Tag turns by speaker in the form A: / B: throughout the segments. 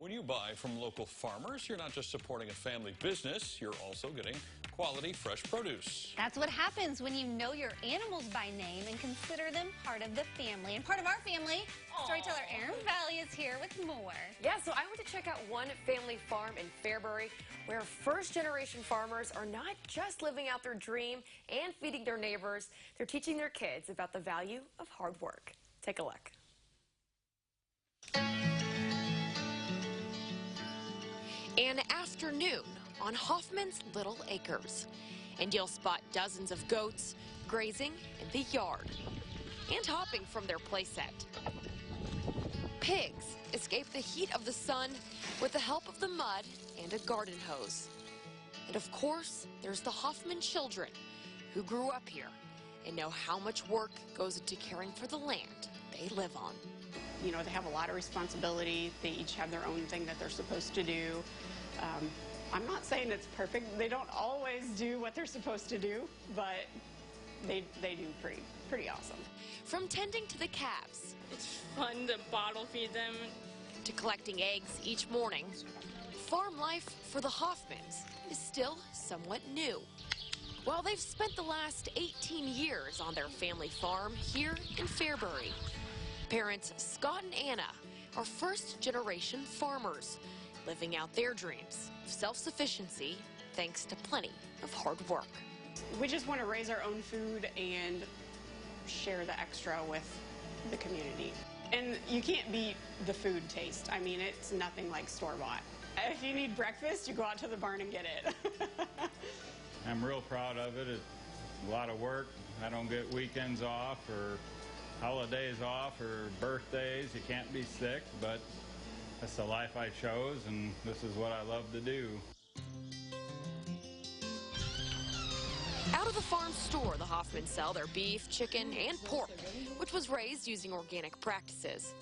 A: When you buy from local farmers, you're not just supporting a family business, you're also getting quality fresh produce.
B: That's what happens when you know your animals by name and consider them part of the family. And part of our family, storyteller Erin Valle is here with more.
C: Yeah, so I went to check out one family farm in Fairbury where first-generation farmers are not just living out their dream and feeding their neighbors, they're teaching their kids about the value of hard work. Take a look. An afternoon on Hoffman's Little Acres, and you'll spot dozens of goats grazing in the yard and hopping from their playset. Pigs escape the heat of the sun with the help of the mud and a garden hose. And of course, there's the Hoffman children who grew up here and know how much work goes into caring for the land they live on.
D: You know, they have a lot of responsibility. They each have their own thing that they're supposed to do. I'm not saying it's perfect. They don't always do what they're supposed to do, but they do pretty awesome.
C: From tending to the calves,
E: it's fun to bottle feed them,
C: to collecting eggs each morning, farm life for the Hoffmans is still somewhat new. While they've spent the last 18 years on their family farm here in Fairbury, parents Scott and Anna are first-generation farmers, living out their dreams of self-sufficiency thanks to plenty of hard work.
D: We just want to raise our own food and share the extra with the community. And you can't beat the food taste. I mean, it's nothing like store-bought. If you need breakfast, you go out to the barn and get it.
F: I'm real proud of it. It's a lot of work. I don't get weekends off or holidays off or birthdays. You can't be sick, but that's the life I chose, and this is what I love to do.
C: Out of the farm store, the Hoffmans sell their beef, chicken, and pork, which was raised using organic practices.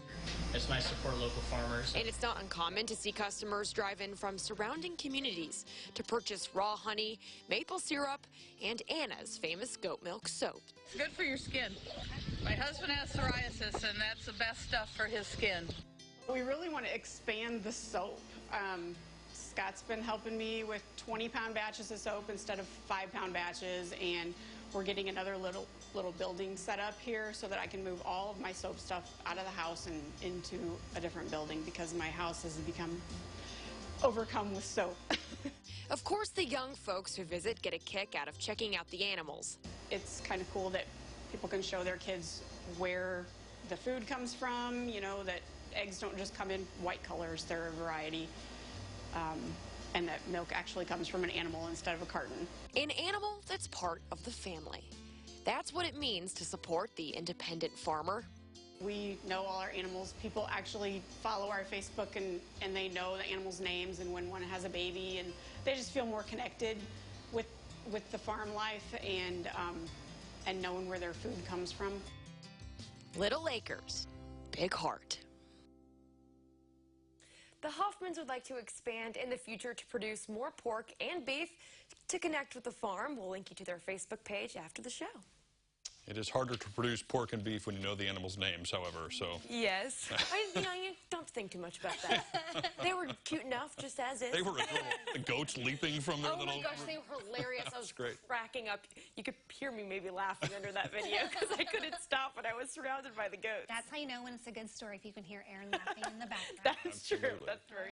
G: It's nice to support local farmers.
C: And it's not uncommon to see customers drive in from surrounding communities to purchase raw honey, maple syrup, and Anna's famous goat milk soap.
H: It's good for your skin. My husband has psoriasis, and that's the best stuff for his skin.
D: We really want to expand the soap. Scott's been helping me with 20-pound batches of soap instead of 5-pound batches, and we're getting another little building set up here so that I can move all of my soap stuff out of the house and into a different building because my house has become overcome with soap.
C: Of course, the young folks who visit get a kick out of checking out the animals.
D: It's kind of cool that people can show their kids where the food comes from, you know, that eggs don't just come in white colors, they're a variety, and that milk actually comes from an animal instead of a carton.
C: An animal that's part of the family. That's what it means to support the independent farmer.
D: We know all our animals. People actually follow our Facebook and they know the animals' names and when one has a baby, and they just feel more connected with the farm life and knowing where their food comes from.
C: Little Acres, big heart. The Hoffmans would like to expand in the future to produce more pork and beef. To connect with the farm, we'll link you to their Facebook page after the show.
A: It is harder to produce pork and beef when you know the animals' names, however, so.
C: Yes. You don't think too much about that. They were cute enough, just as is.
A: They were the goats leaping from their little...
C: Oh my gosh, they were hilarious. I was
A: great.
C: cracking up. You could hear me maybe laughing under that video because I couldn't stop when I was surrounded by the goats.
B: That's how you know when it's a good story, if you can hear Erin laughing in the background.
C: That's true. That's very